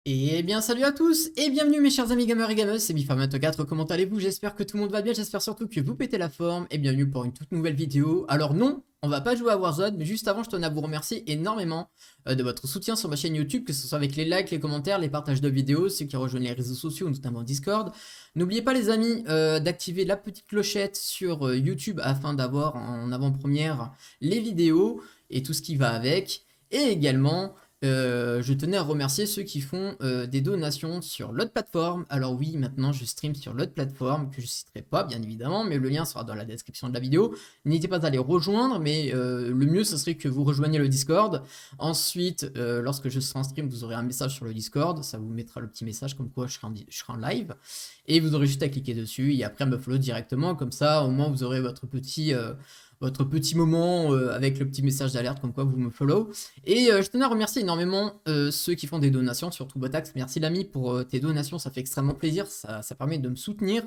Et bien salut à tous et bienvenue mes chers amis gamers et gameuses, c'est Bifarm24, comment allez-vous? J'espère que tout le monde va bien, j'espère surtout que vous pétez la forme et bienvenue pour une toute nouvelle vidéo. Alors non, on va pas jouer à Warzone, mais juste avant je tenais à vous remercier énormément de votre soutien sur ma chaîne YouTube, que ce soit avec les likes, les commentaires, les partages de vidéos, ceux qui rejoignent les réseaux sociaux, notamment Discord. N'oubliez pas les amis d'activer la petite clochette sur YouTube afin d'avoir en avant-première les vidéos et tout ce qui va avec. Et également... je tenais à remercier ceux qui font des donations sur l'autre plateforme. Alors oui, maintenant je stream sur l'autre plateforme que je citerai pas bien évidemment, mais le lien sera dans la description de la vidéo. N'hésitez pas à les rejoindre, mais le mieux ce serait que vous rejoigniez le Discord. Ensuite, lorsque je serai en stream, vous aurez un message sur le Discord, ça vous mettra le petit message comme quoi je serai en live. Et vous aurez juste à cliquer dessus et après me follow directement, comme ça au moins vous aurez votre petit moment avec le petit message d'alerte comme quoi vous me follow. Et je tenais à remercier énormément ceux qui font des donations, surtout Botax. Merci l'ami pour tes donations, ça fait extrêmement plaisir, ça permet de me soutenir.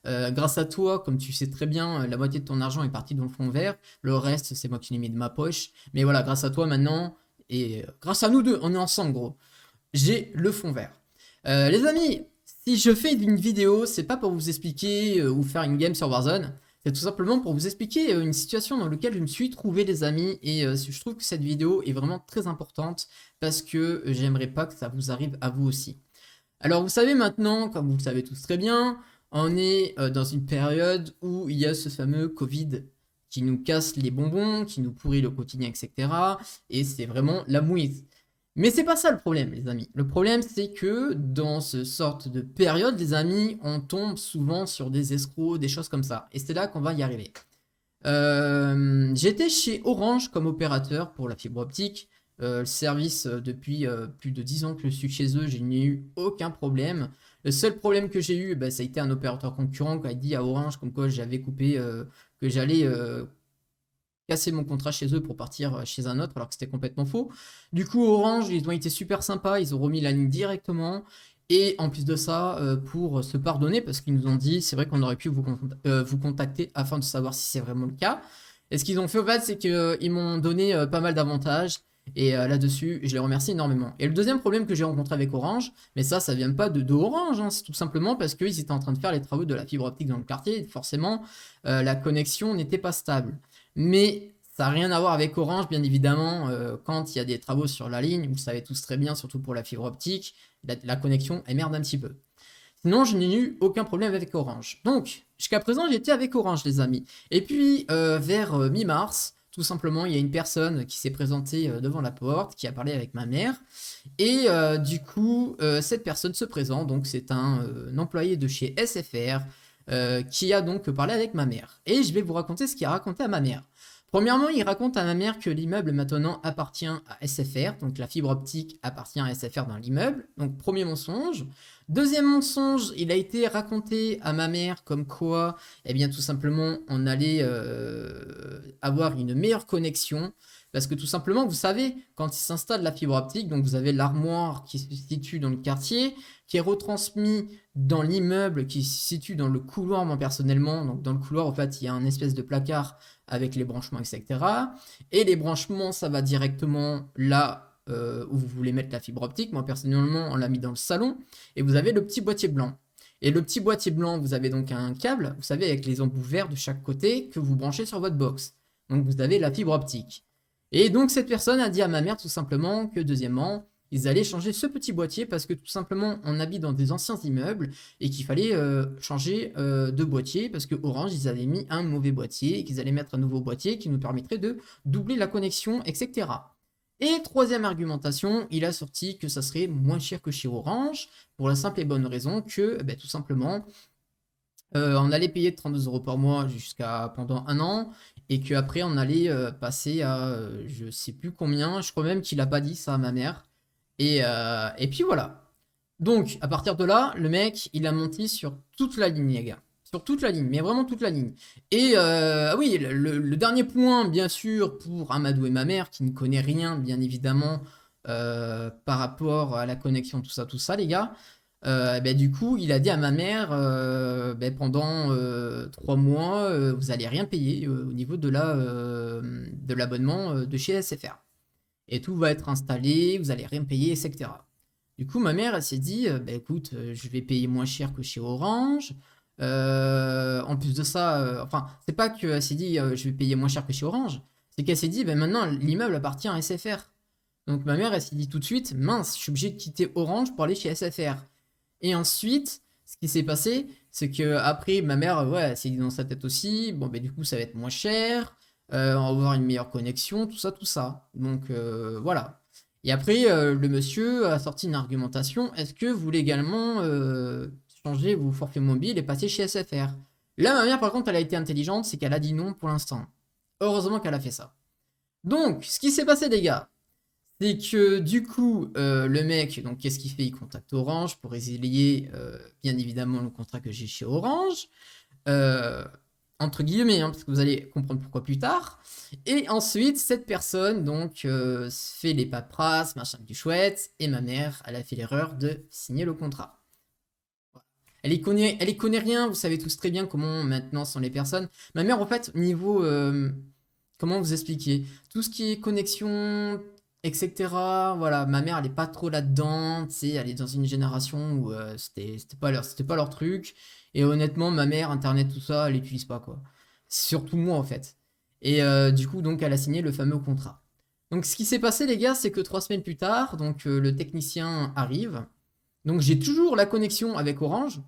Grâce à toi, comme tu sais très bien, la moitié de ton argent est partie dans le fond vert. Le reste, c'est moi qui l'ai mis de ma poche. Mais voilà, grâce à toi maintenant, et grâce à nous deux, on est ensemble gros. J'ai le fond vert. Les amis, si je fais une vidéo, c'est pas pour vous expliquer ou faire une game sur Warzone. C'est tout simplement pour vous expliquer une situation dans laquelle je me suis trouvé les amis et je trouve que cette vidéo est vraiment très importante parce que j'aimerais pas que ça vous arrive à vous aussi. Alors vous savez maintenant, comme vous le savez tous très bien, on est dans une période où il y a ce fameux Covid qui nous casse les bonbons, qui nous pourrit le quotidien, etc. Et c'est vraiment la mouise. Mais c'est pas ça le problème, les amis. Le problème, c'est que dans ce sorte de période, les amis, on tombe souvent sur des escrocs, des choses comme ça. Et c'est là qu'on va y arriver. J'étais chez Orange comme opérateur pour la fibre optique. Le service, depuis plus de 10 ans que je suis chez eux, je n'ai eu aucun problème. Le seul problème que j'ai eu, bah, ça a été un opérateur concurrent qui a dit à Orange comme quoi j'avais coupé, que j'allais casser mon contrat chez eux pour partir chez un autre, alors que c'était complètement faux. Du coup, Orange, ils ont été super sympas, ils ont remis la ligne directement. Et en plus de ça, pour se pardonner, parce qu'ils nous ont dit, c'est vrai qu'on aurait pu vous contacter afin de savoir si c'est vraiment le cas. Et ce qu'ils ont fait au fait, c'est qu'ils m'ont donné pas mal d'avantages. Et là-dessus, je les remercie énormément. Et le deuxième problème que j'ai rencontré avec Orange, mais ça vient pas de Orange, hein, c'est tout simplement parce qu'ils étaient en train de faire les travaux de la fibre optique dans le quartier. Et forcément, la connexion n'était pas stable. Mais ça n'a rien à voir avec Orange, bien évidemment. Quand il y a des travaux sur la ligne, vous le savez tous très bien, surtout pour la fibre optique, la connexion elle merde un petit peu. Sinon, je n'ai eu aucun problème avec Orange. Donc, jusqu'à présent, j'étais avec Orange, les amis. Et puis, vers mi-mars, tout simplement, il y a une personne qui s'est présentée devant la porte, qui a parlé avec ma mère. Et du coup, cette personne se présente, donc c'est un employé de chez SFR, qui a donc parlé avec ma mère. Et je vais vous raconter ce qu'il a raconté à ma mère. Premièrement, il raconte à ma mère que l'immeuble maintenant appartient à SFR, donc la fibre optique appartient à SFR dans l'immeuble. Donc premier mensonge. Deuxième mensonge, il a été raconté à ma mère comme quoi, eh bien tout simplement, on allait avoir une meilleure connexion. Parce que tout simplement, vous savez, quand il s'installe la fibre optique, donc vous avez l'armoire qui se situe dans le quartier, qui est retransmis dans l'immeuble, qui se situe dans le couloir, moi personnellement. Donc dans le couloir, en fait, il y a un espèce de placard avec les branchements, etc. Et les branchements, ça va directement là où vous voulez mettre la fibre optique. Moi, personnellement, on l'a mis dans le salon. Et vous avez le petit boîtier blanc. Et le petit boîtier blanc, vous avez donc un câble, vous savez, avec les embouts verts de chaque côté que vous branchez sur votre box. Donc vous avez la fibre optique. Et donc cette personne a dit à ma mère tout simplement que deuxièmement, ils allaient changer ce petit boîtier parce que tout simplement on habite dans des anciens immeubles et qu'il fallait changer de boîtier parce que Orange ils avaient mis un mauvais boîtier et qu'ils allaient mettre un nouveau boîtier qui nous permettrait de doubler la connexion, etc. Et troisième argumentation, il a sorti que ça serait moins cher que chez Orange pour la simple et bonne raison que tout simplement on allait payer 32 € par mois jusqu'à pendant un an et qu'après on allait passer à je sais plus combien, je crois même qu'il a pas dit ça à ma mère. Et puis voilà. Donc à partir de là, le mec il a menti sur toute la ligne les gars. Sur toute la ligne, mais vraiment toute la ligne. Et oui, le dernier point, bien sûr, pour Amadou et ma mère, qui ne connaît rien, bien évidemment, par rapport à la connexion, tout ça, les gars. Du coup, il a dit à ma mère pendant 3 mois, vous allez rien payer au niveau de l'abonnement de chez SFR. Et tout va être installé, vous allez rien payer, etc. Du coup, ma mère, elle s'est dit, bah écoute, je vais payer moins cher que chez Orange. En plus de ça, enfin, c'est pas qu'elle s'est dit, je vais payer moins cher que chez Orange. C'est qu'elle s'est dit, bah maintenant, l'immeuble appartient à SFR. Donc ma mère, elle s'est dit tout de suite, mince, je suis obligé de quitter Orange pour aller chez SFR. Et ensuite, ce qui s'est passé, c'est que après, ma mère, ouais, elle s'est dit dans sa tête aussi, bon, ben du coup, ça va être moins cher, on va avoir une meilleure connexion, tout ça, tout ça. Donc voilà. Et après, le monsieur a sorti une argumentation, est-ce que vous voulez également changer vos forfaits mobiles et passer chez SFR? Là, ma mère, par contre, elle a été intelligente, c'est qu'elle a dit non pour l'instant. Heureusement qu'elle a fait ça. Donc, ce qui s'est passé, les gars, c'est que du coup, le mec, donc qu'est-ce qu'il fait? Il contacte Orange pour résilier, bien évidemment, le contrat que j'ai chez Orange. Euh, Entre guillemets, hein, parce que vous allez comprendre pourquoi plus tard. Et ensuite, cette personne, donc, fait les paperasses, machin du chouette, et ma mère, elle a fait l'erreur de signer le contrat. Elle y connaît rien, vous savez tous très bien comment maintenant sont les personnes. Ma mère, en fait, niveau, comment vous expliquer? Tout ce qui est connexion, etc. Voilà, ma mère, elle est pas trop là-dedans. Tu sais, elle est dans une génération où c'était pas leur truc. Et honnêtement, ma mère, Internet, tout ça, elle l'utilise pas, quoi. Surtout moi, en fait. Et du coup, donc, elle a signé le fameux contrat. Donc, ce qui s'est passé, les gars, c'est que 3 semaines plus tard, donc, le technicien arrive. Donc, j'ai toujours la connexion avec Orange.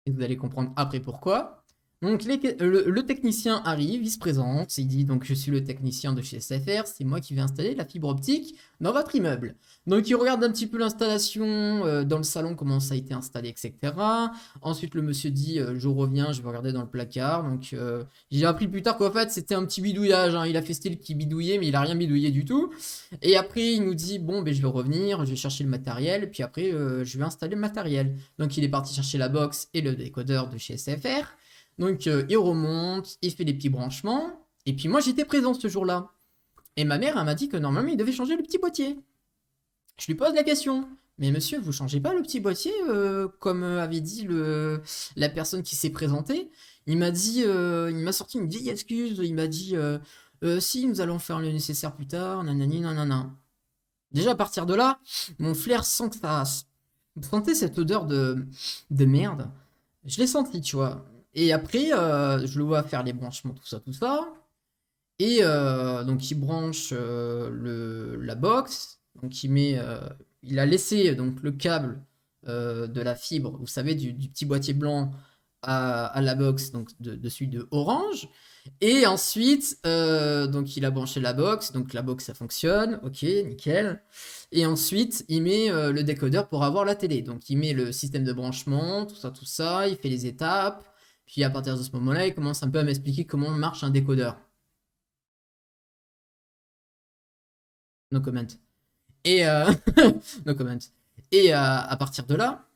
Et vous allez comprendre après pourquoi. Donc le technicien arrive, il se présente, il dit donc je suis le technicien de chez SFR, c'est moi qui vais installer la fibre optique dans votre immeuble. Donc il regarde un petit peu l'installation dans le salon, comment ça a été installé, etc. Ensuite le monsieur dit je reviens, je vais regarder dans le placard. Donc j'ai appris plus tard qu'en fait c'était un petit bidouillage, hein. Il a fait style qui bidouillait mais il a rien bidouillé du tout. Et après il nous dit bon ben je vais revenir, je vais chercher le matériel, puis après je vais installer le matériel. Donc il est parti chercher la box et le décodeur de chez SFR. Donc il remonte, il fait les petits branchements. Et puis moi j'étais présent ce jour-là. Et ma mère elle m'a dit que normalement il devait changer le petit boîtier. Je lui pose la question. Mais monsieur, vous changez pas le petit boîtier comme avait dit la personne qui s'est présentée. Il m'a dit, il m'a sorti une vieille excuse. Il m'a dit, si nous allons faire le nécessaire plus tard, nanani nanana. Déjà à partir de là, mon flair sent que ça. Vous sentez cette odeur de merde? Je l'ai senti, tu vois. Et après, je le vois faire les branchements, tout ça, tout ça. Et donc, il branche la box. Donc, il a laissé donc, le câble de la fibre, vous savez, du petit boîtier blanc à la box, donc de celui de Orange. Et ensuite, donc, il a branché la box. Donc, la box, ça fonctionne. Ok, nickel. Et ensuite, il met le décodeur pour avoir la télé. Donc, il met le système de branchement, tout ça, tout ça. Il fait les étapes. Puis à partir de ce moment-là, il commence un peu à m'expliquer comment marche un décodeur. No comment. Et no comment. Et à partir de là,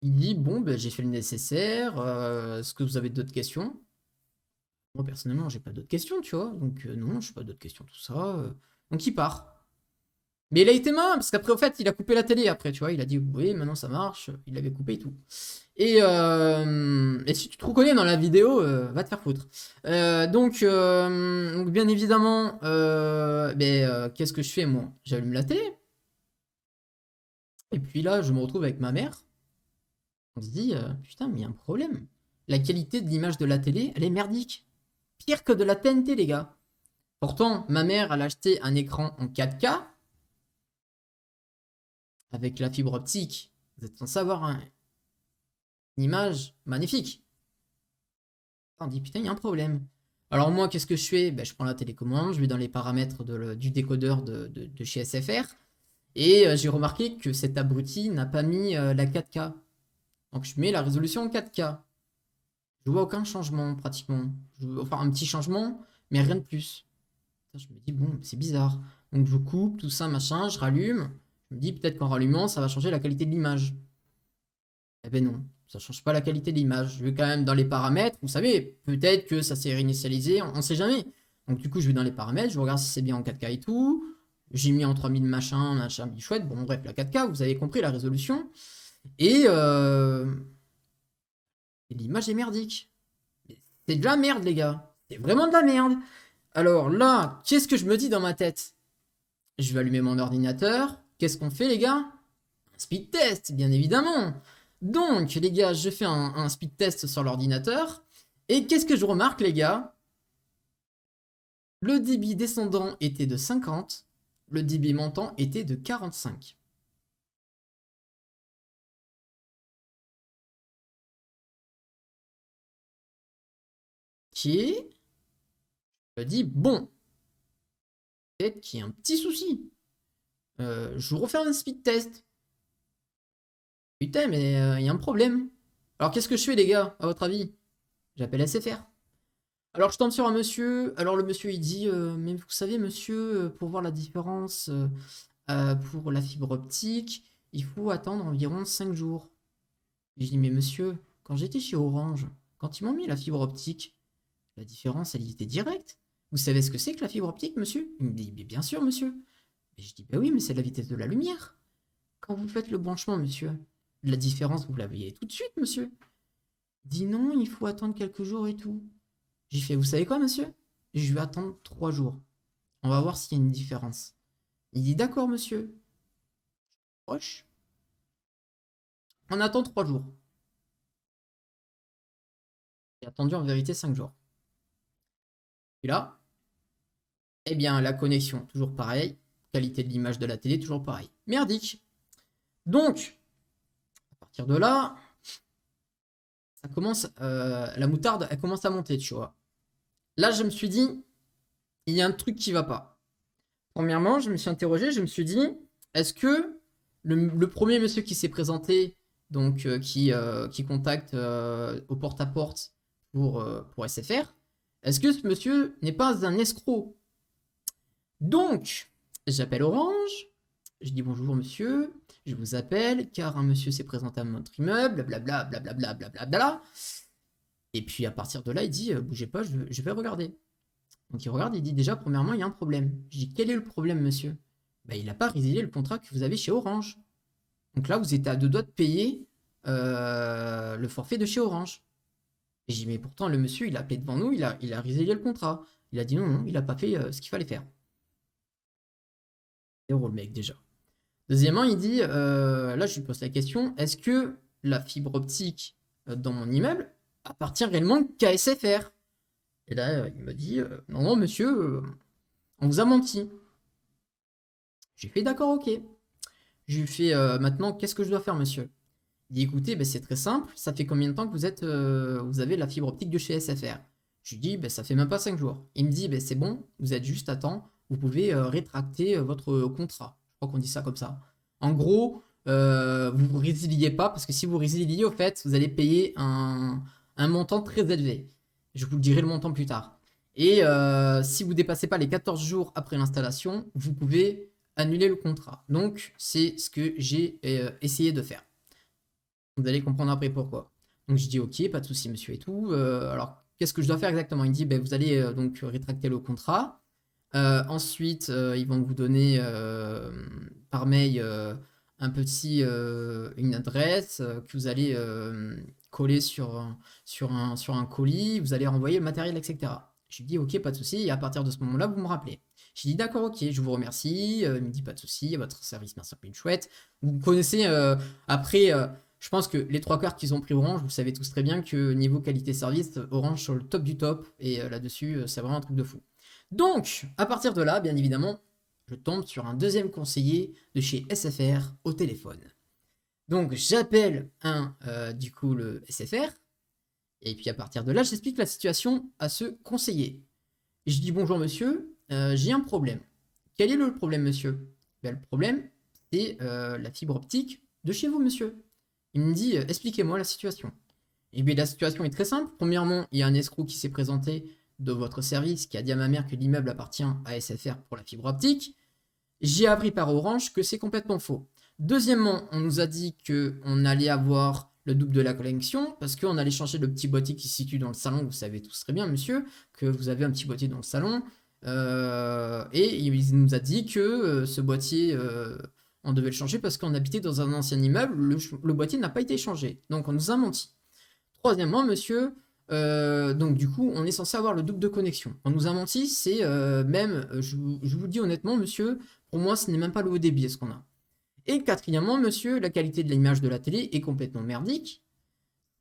il dit bon, ben, j'ai fait le nécessaire. Est-ce que vous avez d'autres questions? Moi personnellement, j'ai pas d'autres questions, tu vois. Donc non, je pas d'autres questions, tout ça. Donc il part. Mais il a été malin, parce qu'après, en fait, il a coupé la télé après, tu vois. Il a dit, oui, maintenant ça marche. Il avait coupé et tout. Et si tu te reconnais dans la vidéo, va te faire foutre. Donc, bien évidemment, qu'est-ce que je fais, moi? J'allume la télé. Et puis là, je me retrouve avec ma mère. On se dit, putain, mais il y a un problème. La qualité de l'image de la télé, elle est merdique. Pire que de la TNT, les gars. Pourtant, ma mère, elle a acheté un écran en 4K avec la fibre optique. Vous êtes censé avoir une image magnifique. On dit putain, il y a un problème. Alors moi, qu'est-ce que je fais? Ben, je prends la télécommande, je vais dans les paramètres du décodeur de chez SFR. Et j'ai remarqué que cet abruti n'a pas mis la 4K. Donc je mets la résolution en 4K. Je vois aucun changement pratiquement. Enfin, un petit changement, mais rien de plus. Je me dis, bon, c'est bizarre. Donc je coupe, tout ça, machin, je rallume. Je me dis peut-être qu'en rallumant, ça va changer la qualité de l'image. Eh ben non, ça change pas la qualité de l'image. Je vais quand même dans les paramètres. Vous savez, peut-être que ça s'est réinitialisé, on sait jamais. Donc du coup, je vais dans les paramètres, je regarde si c'est bien en 4K et tout. J'ai mis en 3000 machin, machin, chouette. Bon, bref, la 4K, vous avez compris la résolution. Et, et l'image est merdique. C'est de la merde, les gars. C'est vraiment de la merde. Alors là, qu'est-ce que je me dis dans ma tête? Je vais allumer mon ordinateur. Qu'est-ce qu'on fait, les gars? Un speed test, bien évidemment. Donc, les gars, je fais un speed test sur l'ordinateur. Et qu'est-ce que je remarque, les gars? Le débit descendant était de 50. Le débit montant était de 45. Ok. Je dis, bon, peut-être qu'il y a un petit souci. Je vous refais un speed test. Putain, mais il y a un problème. Alors, qu'est-ce que je fais, les gars, à votre avis? J'appelle SFR. Alors, je tombe sur un monsieur. Alors, le monsieur, il dit, mais vous savez, monsieur, pour voir la différence pour la fibre optique, il faut attendre environ 5 jours. Et je dis, mais monsieur, quand j'étais chez Orange, quand ils m'ont mis la fibre optique, la différence, elle y était directe. Vous savez ce que c'est que la fibre optique, monsieur? Il me dit, mais bien sûr, monsieur. Et je dis, ben oui, mais c'est la vitesse de la lumière. Quand vous faites le branchement, monsieur, la différence, vous la voyez tout de suite, monsieur. Il dit, non, il faut attendre quelques jours et tout. J'ai fait, vous savez quoi, monsieur? Je vais attendre 3 jours. On va voir s'il y a une différence. Il dit, d'accord, monsieur. Proche. On attend 3 jours. J'ai attendu en vérité 5 jours. Et là, eh bien, la connexion, toujours pareil. Qualité de l'image de la télé, toujours pareil. Merdique. Donc, à partir de là, ça commence, la moutarde, elle commence à monter, tu vois. Là, je me suis dit, il y a un truc qui va pas. Premièrement, je me suis interrogé, je me suis dit, est-ce que le premier monsieur qui s'est présenté, donc qui contacte au porte-à-porte pour SFR, est-ce que ce monsieur n'est pas un escroc? Donc, j'appelle Orange, je dis bonjour monsieur, je vous appelle car un monsieur s'est présenté à notre immeuble, blablabla, blablabla, blablabla. Et puis à partir de là, il dit bougez pas, je vais regarder. Donc il regarde, il dit déjà, premièrement, il y a un problème. Je dis quel est le problème, monsieur? Ben, il n'a pas résilié le contrat que vous avez chez Orange. Donc là, vous êtes à 2 doigts de payer le forfait de chez Orange. Et j'ai dit mais pourtant, le monsieur, il a appelé devant nous, il a résilié le contrat. Il a dit non, non, il n'a pas fait ce qu'il fallait faire. Zéro le mec déjà. Deuxièmement, il dit, là je lui pose la question, est-ce que la fibre optique dans mon immeuble appartient réellement qu'à SFR? Et là, il me dit, non, non, monsieur, on vous a menti. J'ai fait d'accord, ok. Je lui fais, maintenant, qu'est-ce que je dois faire, monsieur? Il dit, écoutez, ben, c'est très simple, ça fait combien de temps que vous avez la fibre optique de chez SFR? Je lui dis, ben, ça fait même pas 5 jours. Il me dit, ben, c'est bon, vous êtes juste à temps, vous pouvez rétracter votre contrat. Je crois qu'on dit ça comme ça. En gros, vous ne résiliez pas, parce que si vous résiliez, au fait, vous allez payer un montant très élevé. Je vous le dirai le montant plus tard. Et si vous ne dépassez pas les 14 jours après l'installation, vous pouvez annuler le contrat. Donc, c'est ce que j'ai essayé de faire. Vous allez comprendre après pourquoi. Donc, je dis ok, pas de souci, monsieur et tout. Alors, qu'est-ce que je dois faire exactement? Il me dit, ben, vous allez donc rétracter le contrat. Ensuite, ils vont vous donner par mail une adresse que vous allez coller sur un colis. Vous allez renvoyer le matériel, etc. Je lui dis ok, pas de souci. Et à partir de ce moment-là, vous me rappelez. Je lui dis d'accord, ok, je vous remercie. Il me dit pas de souci, votre service m'a semblé une chouette. Vous connaissez après. Je pense que les 3 quarts qu'ils ont pris Orange, vous savez tous très bien que niveau qualité-service, Orange sur le top du top. Et là-dessus, c'est vraiment un truc de fou. Donc, à partir de là, bien évidemment, je tombe sur un deuxième conseiller de chez SFR au téléphone. Donc, j'appelle du coup, le SFR. Et puis, à partir de là, j'explique la situation à ce conseiller. Et je dis bonjour monsieur, j'ai un problème. Quel est le problème, monsieur? Ben, le problème, c'est la fibre optique de chez vous, monsieur. Il me dit, expliquez-moi la situation. Et bien, la situation est très simple. Premièrement, il y a un escroc qui s'est présenté de votre service qui a dit à ma mère que l'immeuble appartient à SFR pour la fibre optique. J'ai appris par Orange que c'est complètement faux. Deuxièmement, on nous a dit qu'on allait avoir le double de la connexion parce qu'on allait changer le petit boîtier qui se situe dans le salon. Vous savez tous très bien, monsieur, que vous avez un petit boîtier dans le salon. Et il nous a dit que ce boîtier, on devait le changer parce qu'on habitait dans un ancien immeuble. Le boîtier n'a pas été changé. Donc on nous a menti. Troisièmement, monsieur, donc du coup, on est censé avoir le double de connexion. On nous a menti, c'est même, je vous dis honnêtement, monsieur, Pour moi, ce n'est même pas le haut débit ce qu'on a. Et quatrièmement, monsieur, la qualité de l'image de la télé est complètement merdique.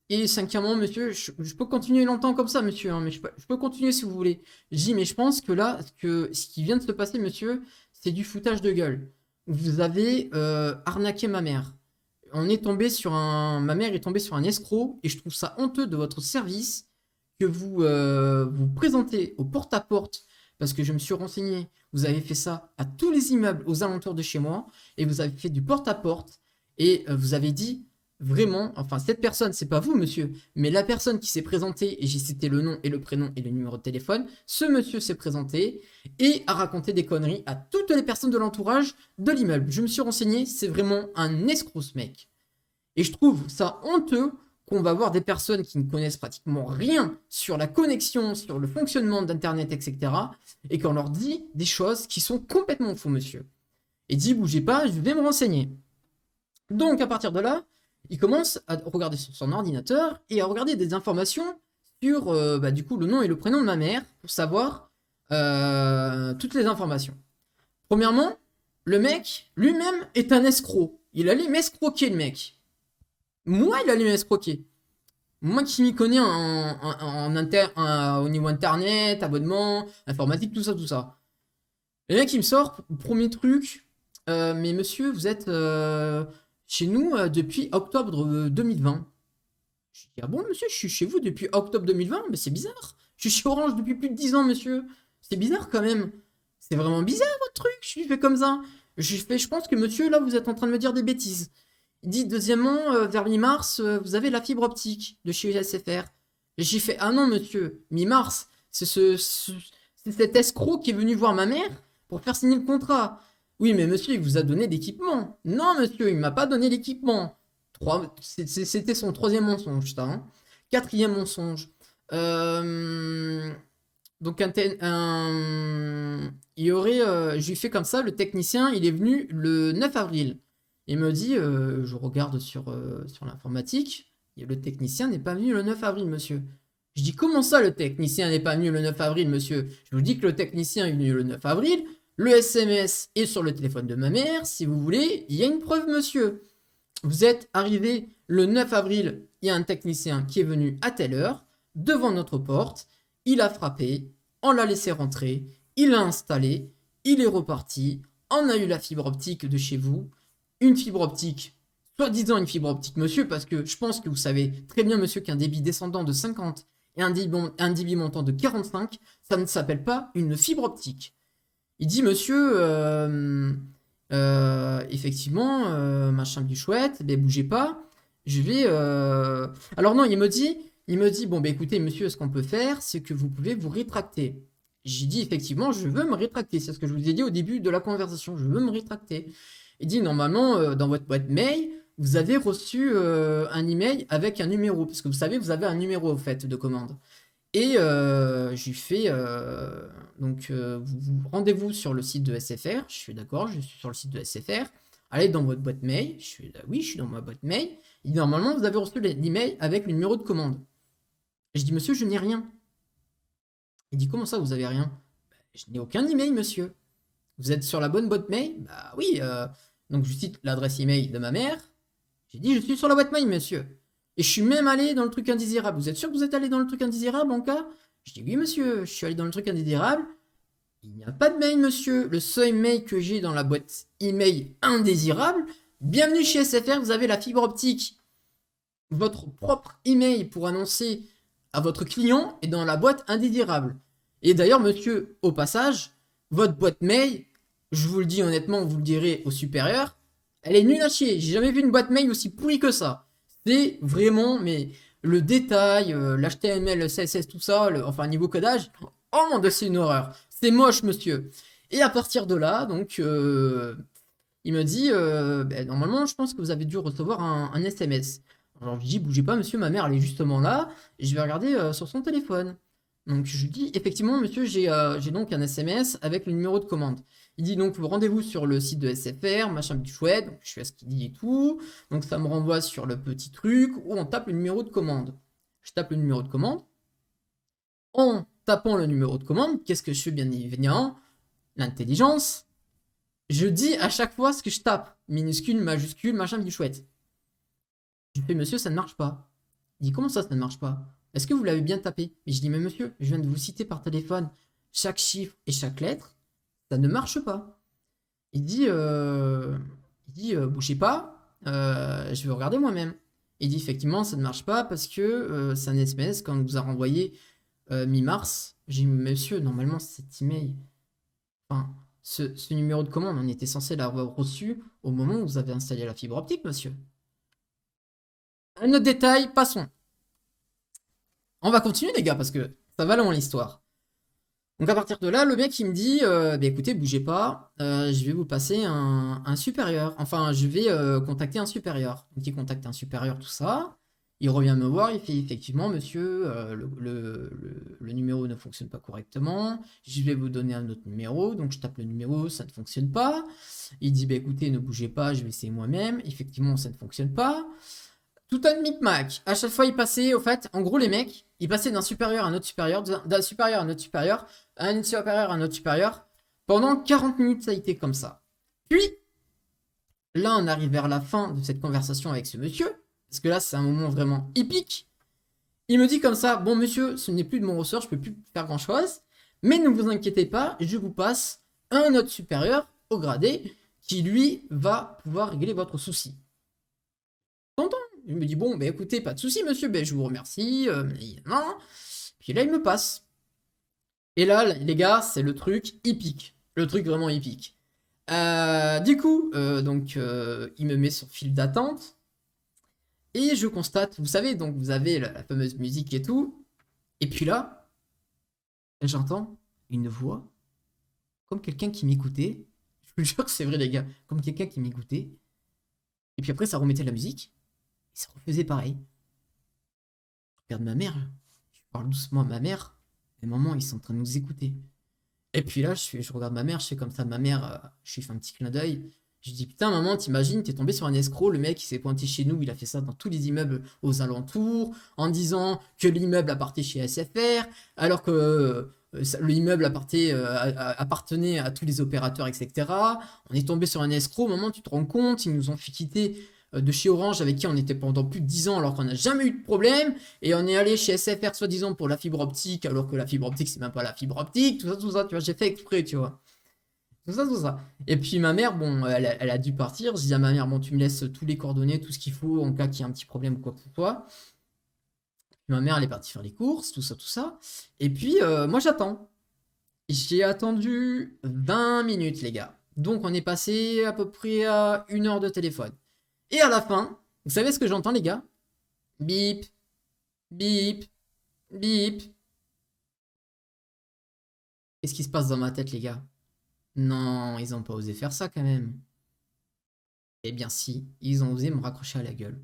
Et cinquièmement, monsieur, je peux continuer longtemps comme ça, monsieur, hein, mais je peux continuer si vous voulez. Je dis, mais je pense que là, ce qui vient de se passer, monsieur, c'est du foutage de gueule. Vous avez arnaqué ma mère. Ma mère est tombée sur un escroc, et je trouve ça honteux de votre service que vous vous présentez au porte-à-porte, parce que je me suis renseigné, vous avez fait ça à tous les immeubles aux alentours de chez moi, et vous avez fait du porte-à-porte, et vous avez dit vraiment, enfin cette personne, c'est pas vous monsieur, mais la personne qui s'est présentée, et j'ai cité le nom et le prénom et le numéro de téléphone, ce monsieur s'est présenté et a raconté des conneries à toutes les personnes de l'entourage de l'immeuble. Je me suis renseigné, c'est vraiment un escroc ce mec. Et je trouve ça honteux qu'on va voir des personnes qui ne connaissent pratiquement rien sur la connexion, sur le fonctionnement d'Internet, etc. et qu'on leur dit des choses qui sont complètement faux, monsieur. Et dit, bougez pas, je vais me renseigner. Donc, à partir de là, il commence à regarder sur son ordinateur et à regarder des informations sur, du coup, le nom et le prénom de ma mère pour savoir toutes les informations. Premièrement, le mec, lui-même, est un escroc. Il allait m'escroquer, le mec. Moi, il allait m'escroquer. Moi qui m'y connais au niveau internet, abonnement, informatique, tout ça, tout ça. Le mec, il me sort, premier truc, mais monsieur, vous êtes chez nous depuis octobre 2020. Je dis, ah bon, monsieur, je suis chez vous depuis octobre 2020? Mais c'est bizarre. Je suis chez Orange depuis plus de 10 ans, monsieur. C'est bizarre quand même. C'est vraiment bizarre votre truc, je fais comme ça. Je pense que monsieur, là, vous êtes en train de me dire des bêtises. Il dit, deuxièmement, vers mi-mars, vous avez la fibre optique de chez SFR. J'ai fait, ah non, monsieur, mi-mars, c'est cet escroc qui est venu voir ma mère pour faire signer le contrat. Oui, mais monsieur, il vous a donné l'équipement. Non, monsieur, il m'a pas donné l'équipement. C'était son troisième mensonge, ça. Hein. Quatrième mensonge. Donc, il y aurait. Je lui fais comme ça, le technicien, il est venu le 9 avril. Il me dit, je regarde sur l'informatique, et le technicien n'est pas venu le 9 avril, monsieur. Je dis, comment ça, le technicien n'est pas venu le 9 avril, monsieur? Je vous dis que le technicien est venu le 9 avril. Le SMS est sur le téléphone de ma mère. Si vous voulez, il y a une preuve, monsieur. Vous êtes arrivé le 9 avril, il y a un technicien qui est venu à telle heure, devant notre porte. Il a frappé, on l'a laissé rentrer, il l'a installé, il est reparti. On a eu la fibre optique de chez vous. Une fibre optique, soi-disant une fibre optique, monsieur, parce que je pense que vous savez très bien, monsieur, qu'un débit descendant de 50 et un débit montant de 45, ça ne s'appelle pas une fibre optique. Il dit, monsieur, effectivement, machin du chouette, ben bougez pas, je vais... Alors non, il me dit, bon, ben écoutez, monsieur, ce qu'on peut faire, c'est que vous pouvez vous rétracter. J'ai dit, effectivement, je veux me rétracter, c'est ce que je vous ai dit au début de la conversation, je veux me rétracter. Il dit, normalement, dans votre boîte mail, vous avez reçu un email avec un numéro, parce que vous savez, vous avez un numéro, au fait, de commande. Et je lui fais, donc, vous rendez-vous sur le site de SFR. Je suis d'accord, je suis sur le site de SFR. Allez dans votre boîte mail. Je suis, oui, je suis dans ma boîte mail. Il dit, normalement, vous avez reçu l'email avec le numéro de commande. Je dis, monsieur, je n'ai rien. Il dit, comment ça, vous avez rien? Je n'ai aucun email, monsieur. Vous êtes sur la bonne boîte mail? Bah oui. Donc, je cite l'adresse email de ma mère. J'ai dit, je suis sur la boîte mail, monsieur. Et je suis même allé dans le truc indésirable. Vous êtes sûr que vous êtes allé dans le truc indésirable, en cas? Je dis, oui, monsieur, je suis allé dans le truc indésirable. Il n'y a pas de mail, monsieur. Le seul mail que j'ai dans la boîte email indésirable, bienvenue chez SFR, vous avez la fibre optique. Votre propre email pour annoncer à votre client est dans la boîte indésirable. Et d'ailleurs, monsieur, au passage, votre boîte mail, je vous le dis honnêtement, vous le direz au supérieur, elle est nulle à chier. J'ai jamais vu une boîte mail aussi pourrie que ça. C'est vraiment, mais le détail, l'HTML, le CSS, tout ça, enfin niveau codage, oh mon dieu, c'est une horreur. C'est moche, monsieur. Et à partir de là, donc, il me dit, ben, normalement, je pense que vous avez dû recevoir un SMS. Alors je dis, bougez pas, monsieur, ma mère, elle est justement là, et je vais regarder sur son téléphone. Donc je lui dis, effectivement, monsieur, j'ai donc un SMS avec le numéro de commande. Il dit donc, rendez-vous sur le site de SFR, machin petit chouette, donc je fais ce qu'il dit et tout. Donc ça me renvoie sur le petit truc où on tape le numéro de commande. Je tape le numéro de commande. En tapant le numéro de commande, qu'est-ce que je fais bien évidemment? L'intelligence. Je dis à chaque fois ce que je tape. Minuscule, majuscule, machin, du chouette. Je fais, monsieur, ça ne marche pas. Il dit, comment ça ne marche pas? Est-ce que vous l'avez bien tapé? Et je dis, mais monsieur, je viens de vous citer par téléphone chaque chiffre et chaque lettre. Ça ne marche pas. Il dit, bougez pas, je vais regarder moi-même. Il dit, effectivement, ça ne marche pas parce que c'est un SMS qu'on vous a renvoyé mi-mars. J'ai dit, monsieur, normalement, cet email, enfin, ce numéro de commande, on était censé l'avoir reçu au moment où vous avez installé la fibre optique, monsieur. Un autre détail, passons. On va continuer, les gars, parce que ça va loin l'histoire. Donc à partir de là, le mec il me dit, bah, écoutez, bougez pas, je vais vous passer un supérieur. Enfin, je vais contacter un supérieur. Donc il contacte un supérieur, tout ça. Il revient me voir, il fait effectivement, monsieur, le numéro ne fonctionne pas correctement. Je vais vous donner un autre numéro. Donc je tape le numéro, ça ne fonctionne pas. Il dit, bah, écoutez, ne bougez pas, je vais essayer moi-même. Effectivement, ça ne fonctionne pas. Tout un micmac. À chaque fois, il passait, au fait, en gros, les mecs, ils passaient d'un supérieur à un autre supérieur, d'un supérieur à un autre supérieur, un supérieur à un autre supérieur. Pendant 40 minutes, ça a été comme ça. Puis, là, on arrive vers la fin de cette conversation avec ce monsieur, parce que là, c'est un moment vraiment épique. Il me dit comme ça, bon, monsieur, ce n'est plus de mon ressort, je peux plus faire grand-chose, mais ne vous inquiétez pas, je vous passe un autre supérieur au gradé qui, lui, va pouvoir régler votre souci. Content. Il me dit, bon, bah écoutez, pas de souci, monsieur, bah, je vous remercie. Non. Puis là, il me passe. Et là, les gars, c'est le truc épique. Le truc vraiment épique. Du coup, il me met sur file d'attente. Et je constate, vous savez, donc vous avez la fameuse musique et tout. Et puis là, j'entends une voix comme quelqu'un qui m'écoutait. Je vous jure que c'est vrai, les gars. Comme quelqu'un qui m'écoutait. Et puis après, ça remettait la musique. Et ça refaisait pareil. Je regarde ma mère. Je parle doucement à ma mère. Et maman, ils sont en train de nous écouter. Et puis là, je regarde ma mère. Je fais comme ça. Ma mère, je lui fais un petit clin d'œil. Je dis, putain, maman, t'imagines, t'es tombé sur un escroc. Le mec, il s'est pointé chez nous. Il a fait ça dans tous les immeubles aux alentours. En disant que l'immeuble appartenait chez SFR. Alors que l'immeuble appartenait à tous les opérateurs, etc. On est tombé sur un escroc. Maman, tu te rends compte, ils nous ont fait quitter de chez Orange avec qui on était pendant plus de 10 ans alors qu'on n'a jamais eu de problème, et on est allé chez SFR soi-disant pour la fibre optique alors que la fibre optique c'est même pas la fibre optique, tout ça, tu vois, j'ai fait exprès, tu vois. Tout ça. Et puis ma mère, bon, elle a dû partir, je dis à ma mère, bon, tu me laisses tous les coordonnées, tout ce qu'il faut en cas qu'il y ait un petit problème ou quoi que ce soit. Puis ma mère, elle est partie faire les courses, tout ça. Et puis, moi j'attends. J'ai attendu 20 minutes, les gars. Donc on est passé à peu près à 1 heure de téléphone. Et à la fin, vous savez ce que j'entends, les gars? Bip, bip, bip. Qu'est-ce qui se passe dans ma tête, les gars? Non, ils ont pas osé faire ça quand même. Eh bien si, ils ont osé me raccrocher à la gueule.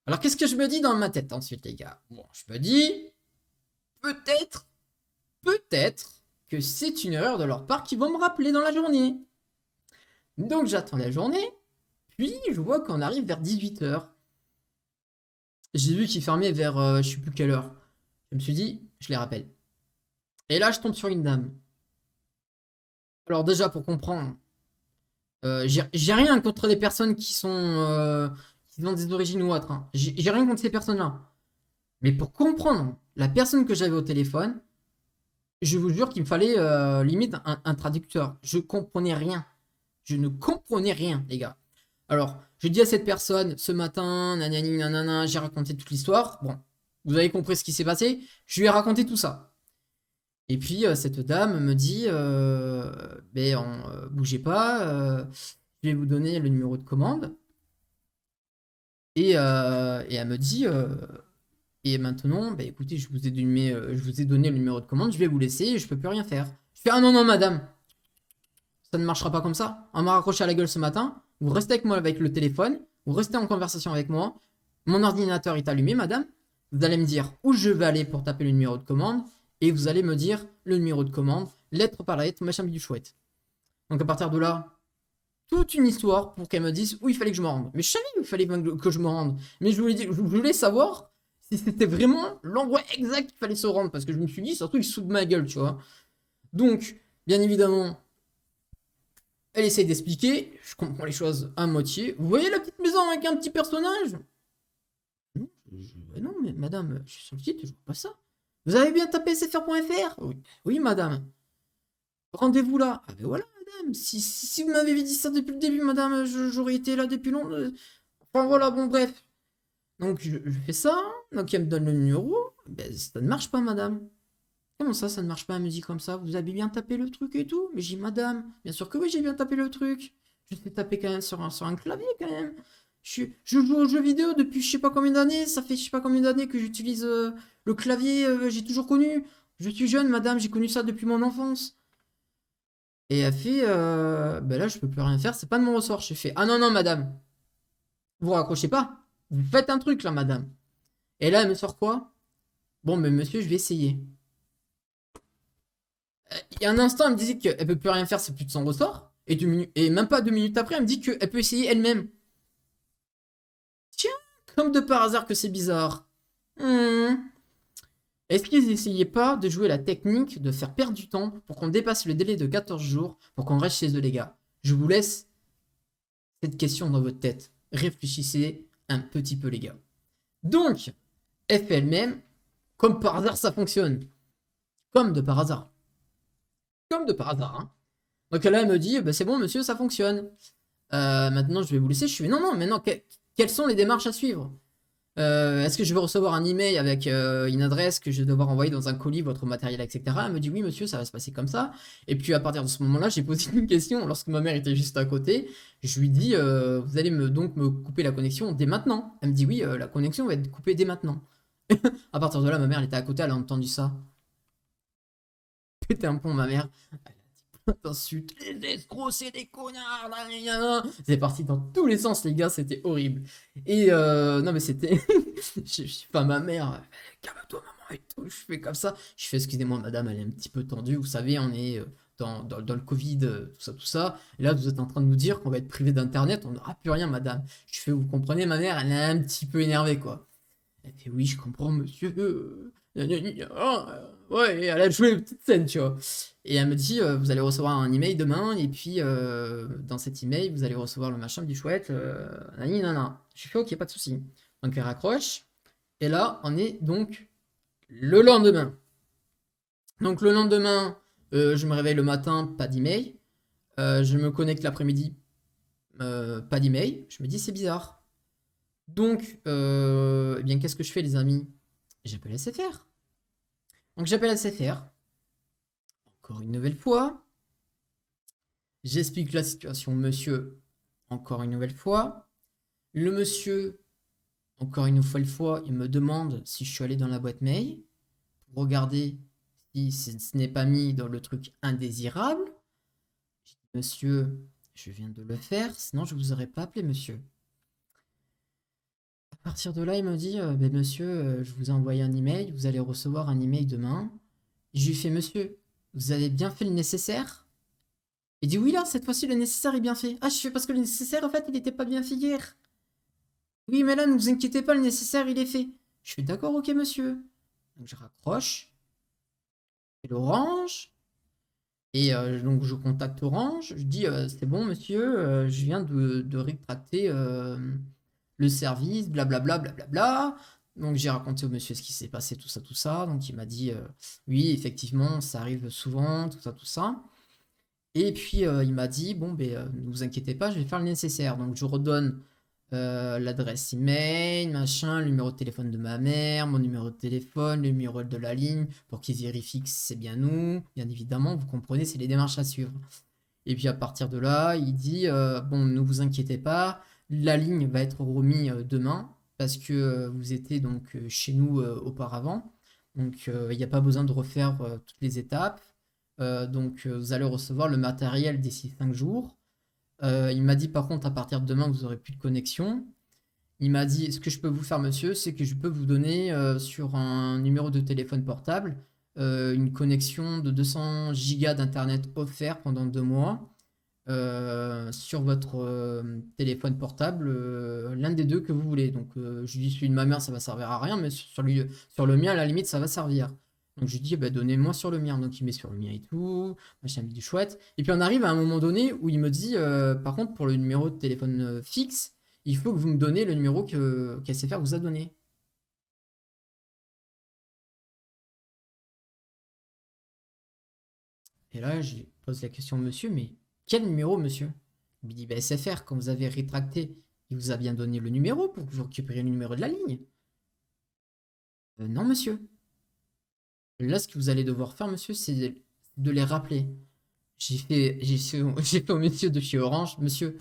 Alors qu'est-ce que je me dis dans ma tête ensuite, les gars? Bon, je me dis, peut-être que c'est une erreur de leur part qu'ils vont me rappeler dans la journée. Donc j'attends la journée, puis je vois qu'on arrive vers 18 h. J'ai vu qu'ils fermaient vers je sais plus quelle heure. Je me suis dit, je les rappelle. Et là, je tombe sur une dame. Alors déjà, pour comprendre, j'ai rien contre les personnes qui ont des origines ou autres, hein. J'ai rien contre ces personnes-là. Mais pour comprendre la personne que j'avais au téléphone, je vous jure qu'il me fallait limite un traducteur. Je comprenais rien. Je ne comprenais rien, les gars. Alors, je dis à cette personne, ce matin, nanani, nanana, j'ai raconté toute l'histoire. Bon, vous avez compris ce qui s'est passé. Je lui ai raconté tout ça. Et puis, cette dame me dit, bougez pas, je vais vous donner le numéro de commande. Et elle me dit, et maintenant, bah, écoutez, je vous ai donné le numéro de commande, je vais vous laisser, je peux plus rien faire. Je fais, ah non, non, madame, ça ne marchera pas comme ça. On m'a raccroché à la gueule ce matin, vous restez avec moi avec le téléphone, vous restez en conversation avec moi, mon ordinateur est allumé, madame, vous allez me dire où je vais aller pour taper le numéro de commande, et vous allez me dire le numéro de commande, lettre par lettre, machin du chouette. Donc à partir de là, toute une histoire pour qu'elle me dise où il fallait que je me rende. Mais je savais où il fallait que je me rende. Mais je voulais savoir Si c'était vraiment l'endroit exact qu'il fallait se rendre, parce que je me suis dit, surtout, il se fout de ma gueule, tu vois. Donc, bien évidemment, elle essaye d'expliquer, je comprends les choses à moitié. Vous voyez la petite maison avec un petit personnage? Non, non, mais madame, je suis sur le site, je vois pas ça. Vous avez bien tapé sfr.fr? Oui. Oui, madame. Rendez-vous là. Ah ben voilà, madame. Si vous m'avez dit ça depuis le début, madame, j'aurais été là depuis longtemps. Enfin voilà, bon, bref. Donc je fais ça, donc elle me donne le numéro. Ben, ça ne marche pas, madame. Comment ça ne marche pas? Elle me dit comme ça. Vous avez bien tapé le truc et tout? Mais j'ai dit, madame, bien sûr que oui, j'ai bien tapé le truc. Je sais taper quand même sur un clavier quand même. Je joue aux jeux vidéo depuis je sais pas combien d'années. Ça fait je sais pas combien d'années que j'utilise le clavier. J'ai toujours connu. Je suis jeune, madame, j'ai connu ça depuis mon enfance. Et elle fait, ben là, je peux plus rien faire, c'est pas de mon ressort. J'ai fait, ah non, non, madame, vous raccrochez pas. Vous faites un truc là, madame. Et là, elle me sort quoi? Bon, mais monsieur, je vais essayer. Il y a un instant, elle me disait qu'elle peut plus rien faire, c'est plus de son ressort. Et même pas 2 minutes après, elle me dit qu'elle peut essayer elle-même. Tiens, comme de par hasard que c'est bizarre. Hmm. Est-ce qu'ils essayaient pas de jouer la technique de faire perdre du temps pour qu'on dépasse le délai de 14 jours pour qu'on reste chez eux, les gars? Je vous laisse cette question dans votre tête. Réfléchissez un petit peu, les gars. Donc, elle fait elle-même. Comme par hasard, ça fonctionne. Comme de par hasard. Comme de par hasard. Hein. Donc là, elle me dit, bah, c'est bon, monsieur, ça fonctionne. Maintenant, je vais vous laisser. Je suis, non, non, maintenant, quelles sont les démarches à suivre? Est-ce que je vais recevoir un email avec une adresse que je vais devoir envoyer dans un colis, votre matériel, etc. Elle me dit oui, monsieur, ça va se passer comme ça. Et puis à partir de ce moment-là, j'ai posé une question lorsque ma mère était juste à côté. Je lui dis vous allez donc me couper la connexion dès maintenant. Elle me dit oui, la connexion va être coupée dès maintenant. À partir de là, ma mère elle était à côté, elle a entendu ça. Pété un pont, ma mère. T'insultes, les escrocs, c'est des connards, c'est parti dans tous les sens, les gars, c'était horrible. Et non, mais c'était. Enfin, ma mère, calme-toi, maman, et tout. Je fais comme ça. Je fais, excusez-moi, madame, elle est un petit peu tendue. Vous savez, on est dans le Covid, tout ça, tout ça. Et là, vous êtes en train de nous dire qu'on va être privé d'internet, on n'aura plus rien, madame. Je fais, vous comprenez, ma mère, elle est un petit peu énervée, quoi. Elle fait, oui, je comprends, monsieur. Ouais, elle a joué une petite scène, tu vois. Et elle me dit, vous allez recevoir un email demain, et puis dans cet email, vous allez recevoir le machin du chouette, nani, nana. Je fais, ok, pas de souci. Donc elle raccroche, et là, on est donc le lendemain. Donc le lendemain, je me réveille le matin, pas d'email. Je me connecte l'après-midi, pas d'email. Je me dis, c'est bizarre. Donc, eh bien, qu'est-ce que je fais, les amis? J'appelle SFR. Donc j'appelle SFR. Encore une nouvelle fois. J'explique la situation au monsieur. Encore une nouvelle fois. Le monsieur, encore une nouvelle fois, il me demande si je suis allé dans la boîte mail pour regarder si ce n'est pas mis dans le truc indésirable. Je dis, monsieur, je viens de le faire, sinon je vous aurais pas appelé, monsieur. À partir de là, il me dit, ben, monsieur, je vous ai envoyé un email, vous allez recevoir un email demain. Je lui fais, monsieur, vous avez bien fait le nécessaire? Il dit, oui, là, cette fois-ci, le nécessaire est bien fait. Ah, je fais parce que le nécessaire, en fait, il n'était pas bien fait hier. Oui, mais là, ne vous inquiétez pas, le nécessaire, il est fait. Je fais, d'accord, ok, monsieur. Donc, je raccroche. Et l'orange. Et donc, je contacte Orange. Je dis, c'est bon, monsieur, je viens de rétracter le service, blablabla, blablabla. Donc, j'ai raconté au monsieur ce qui s'est passé, tout ça, tout ça. Donc, il m'a dit, oui, effectivement, ça arrive souvent, tout ça, tout ça. Et puis il m'a dit, bon, ben, ne vous inquiétez pas, je vais faire le nécessaire. Donc je redonne l'adresse email, machin, le numéro de téléphone de ma mère, mon numéro de téléphone, le numéro de la ligne, pour qu'ils vérifient que c'est bien nous. Bien évidemment, vous comprenez, c'est les démarches à suivre. Et puis à partir de là, il dit, bon, ne vous inquiétez pas, la ligne va être remise demain, parce que vous étiez donc chez nous auparavant. Donc il n'y a pas besoin de refaire toutes les étapes. Donc vous allez recevoir le matériel d'ici 5 jours. Il m'a dit par contre à partir de demain vous aurez plus de connexion. Il m'a dit ce que je peux vous faire monsieur c'est que je peux vous donner sur un numéro de téléphone portable une connexion de 200 gigas d'internet offert pendant 2 mois. sur votre téléphone portable, l'un des deux que vous voulez. Donc je lui dis celui de ma mère, ça va servir à rien, mais sur le mien, à la limite, ça va servir. Donc je lui dis, bah, donnez-moi sur le mien. Donc il met sur le mien et tout, machin, du chouette. Et puis on arrive à un moment donné où il me dit, par contre, pour le numéro de téléphone fixe, il faut que vous me donnez le numéro que qu'SFR vous a donné. Et là, je lui pose la question, monsieur, mais quel numéro, monsieur? Il me dit, bah, SFR, quand vous avez rétracté, il vous a bien donné le numéro pour que vous récupériez le numéro de la ligne. Non, monsieur. Là, ce que vous allez devoir faire, monsieur, c'est de les rappeler. J'ai fait au monsieur de chez Orange, monsieur,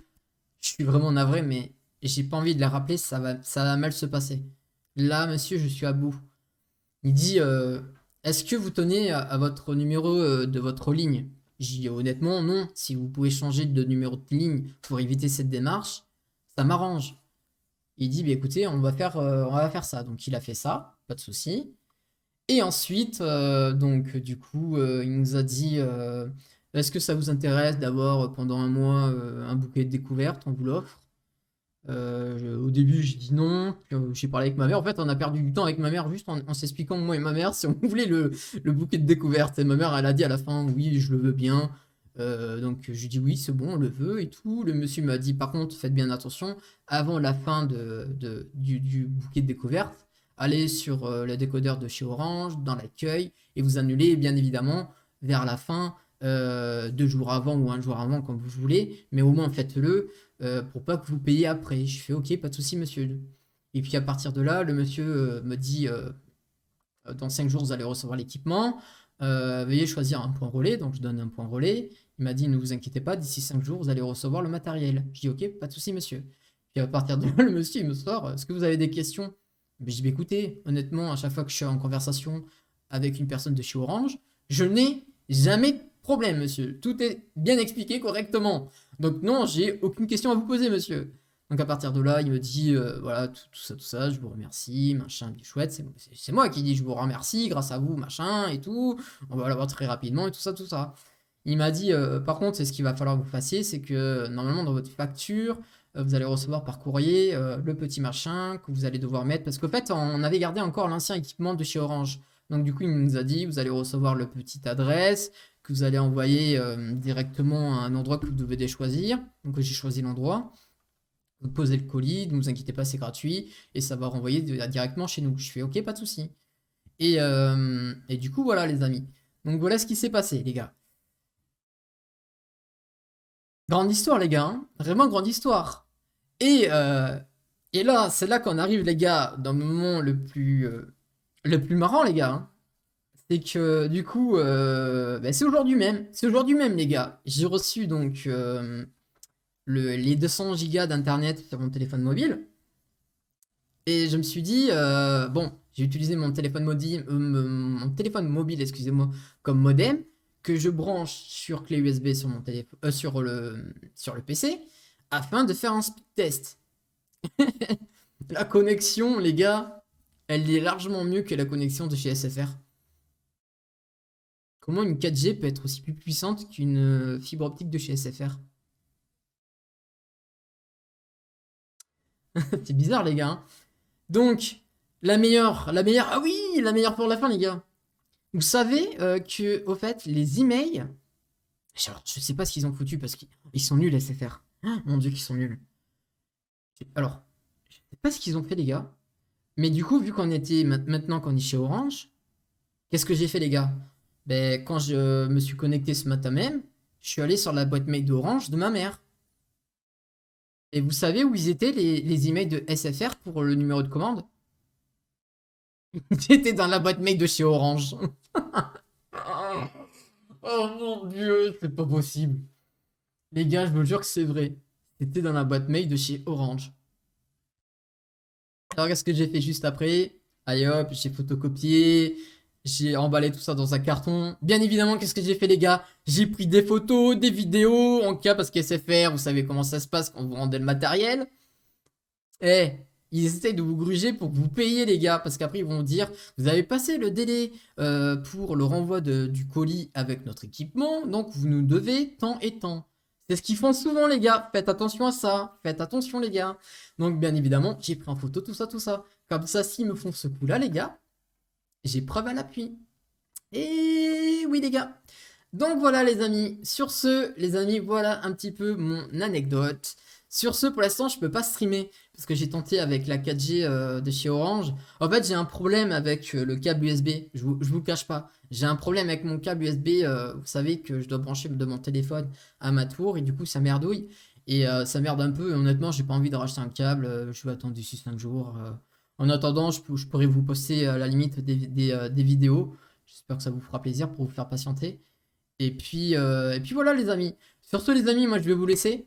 je suis vraiment navré, mais j'ai pas envie de les rappeler, ça va mal se passer. Là, monsieur, je suis à bout. Il dit, est-ce que vous tenez à votre numéro de votre ligne? J'ai dit, honnêtement, non. Si vous pouvez changer de numéro de ligne pour éviter cette démarche, ça m'arrange. Il dit, bah, écoutez, on va faire ça. Donc, il a fait ça, pas de souci. Et ensuite, donc, du coup, il nous a dit, est-ce que ça vous intéresse d'avoir pendant un mois un bouquet de découverte? On vous l'offre. Au début, j'ai dit non. Puis, j'ai parlé avec ma mère. En fait, on a perdu du temps avec ma mère juste en s'expliquant, moi et ma mère, si on voulait le bouquet de découverte. Et ma mère, elle a dit à la fin, oui, je le veux bien. Donc, je lui dis oui, c'est bon, on le veut et tout. Le monsieur m'a dit, par contre, faites bien attention, avant la fin du bouquet de découverte, allez sur le décodeur de chez Orange, dans l'accueil, et vous annulez, bien évidemment, vers la fin, 2 jours avant ou un jour avant, comme vous voulez, mais au moins faites-le pour pas que vous payiez après. Je fais ok, pas de souci, monsieur. Et puis à partir de là, le monsieur me dit dans 5 jours, vous allez recevoir l'équipement. Veuillez choisir un point relais. Donc je donne un point relais. Il m'a dit ne vous inquiétez pas, d'ici 5 jours, vous allez recevoir le matériel. Je dis ok, pas de souci, monsieur. Puis à partir de là, le monsieur il me sort est-ce que vous avez des questions? Ben, je dis bah, écoutez, honnêtement, à chaque fois que je suis en conversation avec une personne de chez Orange, je n'ai jamais de problème, monsieur. Tout est bien expliqué correctement. Donc non, j'ai aucune question à vous poser, monsieur. Donc à partir de là, il me dit, voilà, tout ça, je vous remercie, machin, bien chouette. C'est moi qui dis, je vous remercie, grâce à vous, machin, et tout. On va l'avoir très rapidement, et tout ça, tout ça. Il m'a dit, par contre, c'est ce qu'il va falloir que vous fassiez, c'est que normalement, dans votre facture, vous allez recevoir par courrier le petit machin que vous allez devoir mettre. Parce qu'au fait, on avait gardé encore l'ancien équipement de chez Orange. Donc du coup, il nous a dit, vous allez recevoir le petit adresse, que vous allez envoyer directement à un endroit que vous devez choisir. Donc j'ai choisi l'endroit. Vous posez le colis, ne vous inquiétez pas, c'est gratuit. Et ça va renvoyer directement chez nous. Je fais ok, pas de souci. Et du coup, voilà les amis. Donc voilà ce qui s'est passé, les gars. Grande histoire, les gars. Hein. Vraiment grande histoire. Et, euh, et là, c'est là qu'on arrive, les gars, dans le moment le plus marrant, les gars. Hein. C'est que du coup, bah, c'est aujourd'hui même. C'est aujourd'hui même, les gars. J'ai reçu donc les 200 gigas d'internet sur mon téléphone mobile. Et je me suis dit, bon, j'ai utilisé mon téléphone mobile, excusez-moi, comme modem, que je branche sur clé USB sur mon téléphone, sur le PC, afin de faire un speed test. La connexion, les gars, elle est largement mieux que la connexion de chez SFR. Comment une 4G peut être aussi plus puissante qu'une fibre optique de chez SFR? C'est bizarre, les gars. Hein. Donc, ah oui, la meilleure pour la fin, les gars. Vous savez que, au fait, les emails, alors, je sais pas ce qu'ils ont foutu parce qu'ils sont nuls, SFR. Oh, mon dieu, qu'ils sont nuls. Alors, je sais pas ce qu'ils ont fait, les gars. Mais du coup, vu qu'on était maintenant qu'on est chez Orange, qu'est-ce que j'ai fait, les gars? Ben, quand je me suis connecté ce matin même, je suis allé sur la boîte mail d'Orange de ma mère. Et vous savez où ils étaient, les emails de SFR pour le numéro de commande? Ils étaient dans la boîte mail de chez Orange. Oh mon dieu, c'est pas possible. Les gars, je vous jure que c'est vrai. C'était dans la boîte mail de chez Orange. Alors, qu'est-ce que j'ai fait juste après? Allez hop, j'ai photocopié. J'ai emballé tout ça dans un carton. Bien évidemment, qu'est-ce que j'ai fait, les gars? J'ai pris des photos, des vidéos, en cas parce qu'SFR, vous savez comment ça se passe quand vous rendez le matériel. Eh, ils essayent de vous gruger pour que vous payiez, les gars, parce qu'après, ils vont dire, vous avez passé le délai pour le renvoi du colis avec notre équipement, donc vous nous devez tant et tant. C'est ce qu'ils font souvent, les gars. Faites attention à ça. Faites attention, les gars. Donc, bien évidemment, j'ai pris en photo tout ça, tout ça. Comme ça, s'ils me font ce coup-là, les gars, j'ai preuve à l'appui. Et oui, les gars. Donc voilà les amis, sur ce les amis, voilà un petit peu mon anecdote. Sur ce, pour l'instant, je peux pas streamer parce que j'ai tenté avec la 4G de chez Orange. En fait, j'ai un problème avec le câble USB, je vous le cache pas. J'ai un problème avec mon câble USB, vous savez que je dois brancher de mon téléphone à ma tour et du coup ça merdouille. Et ça merde un peu et honnêtement, j'ai pas envie de racheter un câble, je vais attendre d'ici 5 jours. En attendant, je pourrais vous poster à la limite des vidéos. J'espère que ça vous fera plaisir pour vous faire patienter. Et puis voilà les amis. Sur ce les amis, moi je vais vous laisser.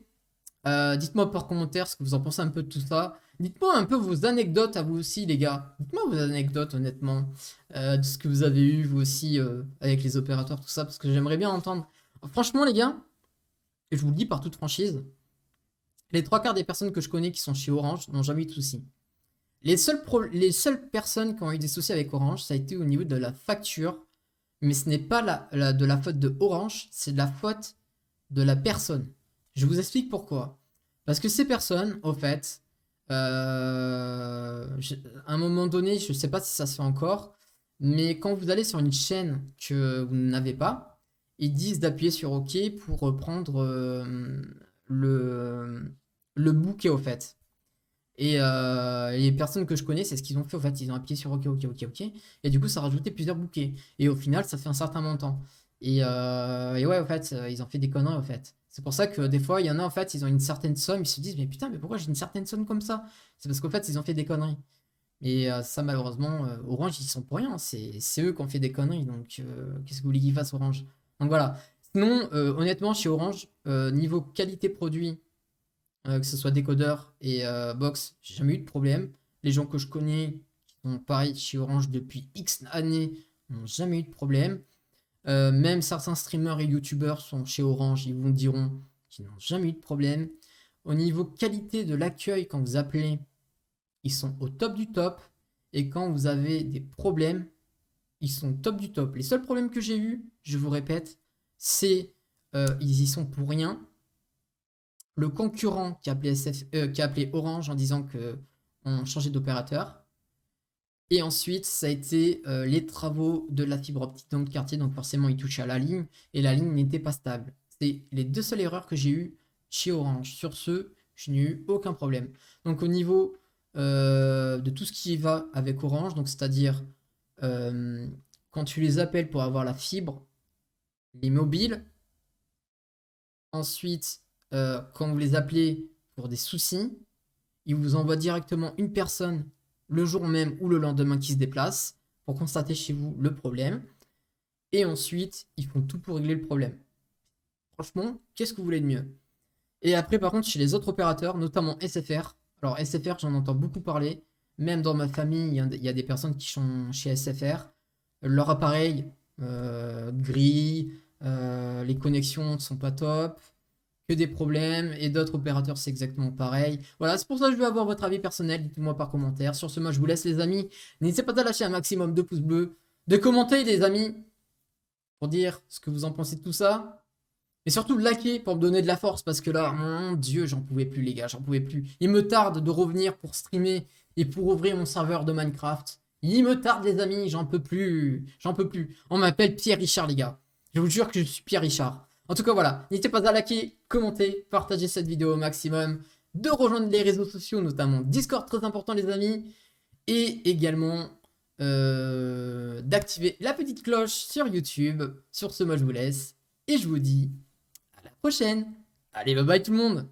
Dites-moi par commentaire ce que vous en pensez un peu de tout ça. Dites-moi un peu vos anecdotes à vous aussi les gars. Dites-moi vos anecdotes honnêtement. De ce que vous avez eu vous aussi avec les opérateurs, tout ça. Parce que j'aimerais bien entendre. Franchement les gars, et je vous le dis par toute franchise, les trois quarts des personnes que je connais qui sont chez Orange n'ont jamais eu de soucis. Les seules personnes qui ont eu des soucis avec Orange, ça a été au niveau de la facture. Mais ce n'est pas de la faute de Orange, c'est de la faute de la personne. Je vous explique pourquoi. Parce que ces personnes, au fait, à un moment donné, je ne sais pas si ça se fait encore, mais quand vous allez sur une chaîne que vous n'avez pas, ils disent d'appuyer sur OK pour reprendre le bouquet, au fait. Et les personnes que je connais, c'est ce qu'ils ont fait. En fait, ils ont appuyé sur OK, OK, OK, OK. Et du coup, ça a rajouté plusieurs bouquets. Et au final, ça fait un certain montant. Et ouais, en fait, ils ont fait des conneries, en fait. C'est pour ça que des fois, il y en a, en fait, ils ont une certaine somme. Ils se disent, mais putain, mais pourquoi j'ai une certaine somme comme ça? C'est parce qu'en fait, ils ont fait des conneries. Et ça, malheureusement, Orange, ils sont pour rien. C'est eux qui ont fait des conneries. Donc, qu'est-ce que vous voulez qu'ils fassent, Orange? Donc voilà. Sinon, honnêtement, chez Orange, niveau qualité produit, que ce soit décodeur et box, j'ai jamais eu de problème. Les gens que je connais qui sont pareil chez Orange depuis X années n'ont jamais eu de problème. Même certains streamers et youtubeurs sont chez Orange, ils vous diront qu'ils n'ont jamais eu de problème. Au niveau qualité de l'accueil, quand vous appelez, ils sont au top du top. Et quand vous avez des problèmes, ils sont top du top. Les seuls problèmes que j'ai eu, je vous répète, c'est ils y sont pour rien. Le concurrent qui a appelé Orange en disant que on changeait d'opérateur. Et ensuite, ça a été les travaux de la fibre optique dans le quartier, donc forcément, il touchait à la ligne, et la ligne n'était pas stable. C'est les deux seules erreurs que j'ai eues chez Orange. Sur ce, je n'ai eu aucun problème. Donc au niveau de tout ce qui va avec Orange, donc c'est-à-dire quand tu les appelles pour avoir la fibre, les mobiles, ensuite quand vous les appelez pour des soucis, ils vous envoient directement une personne le jour même ou le lendemain qui se déplace pour constater chez vous le problème. Et ensuite, ils font tout pour régler le problème. Franchement, qu'est-ce que vous voulez de mieux? Et après, par contre, chez les autres opérateurs, notamment SFR. Alors SFR, j'en entends beaucoup parler. Même dans ma famille, il y a des personnes qui sont chez SFR. Leur appareil gris, les connexions sont pas top, que des problèmes, et d'autres opérateurs c'est exactement pareil. Voilà, c'est pour ça que je veux avoir votre avis personnel, dites-moi par commentaire. Sur ce, moi je vous laisse les amis. N'hésitez pas à lâcher un maximum de pouces bleus, de commenter les amis, pour dire ce que vous en pensez de tout ça. Et surtout liker pour me donner de la force, parce que là, mon Dieu, j'en pouvais plus les gars, j'en pouvais plus. Il me tarde de revenir pour streamer et pour ouvrir mon serveur de Minecraft. Il me tarde les amis, j'en peux plus, j'en peux plus. On m'appelle Pierre Richard les gars. Je vous jure que je suis Pierre Richard. En tout cas voilà, n'hésitez pas à liker, commenter, partager cette vidéo au maximum, de rejoindre les réseaux sociaux, notamment Discord, très important les amis, et également d'activer la petite cloche sur YouTube. Sur ce, moi je vous laisse, et je vous dis à la prochaine. Allez, bye bye tout le monde.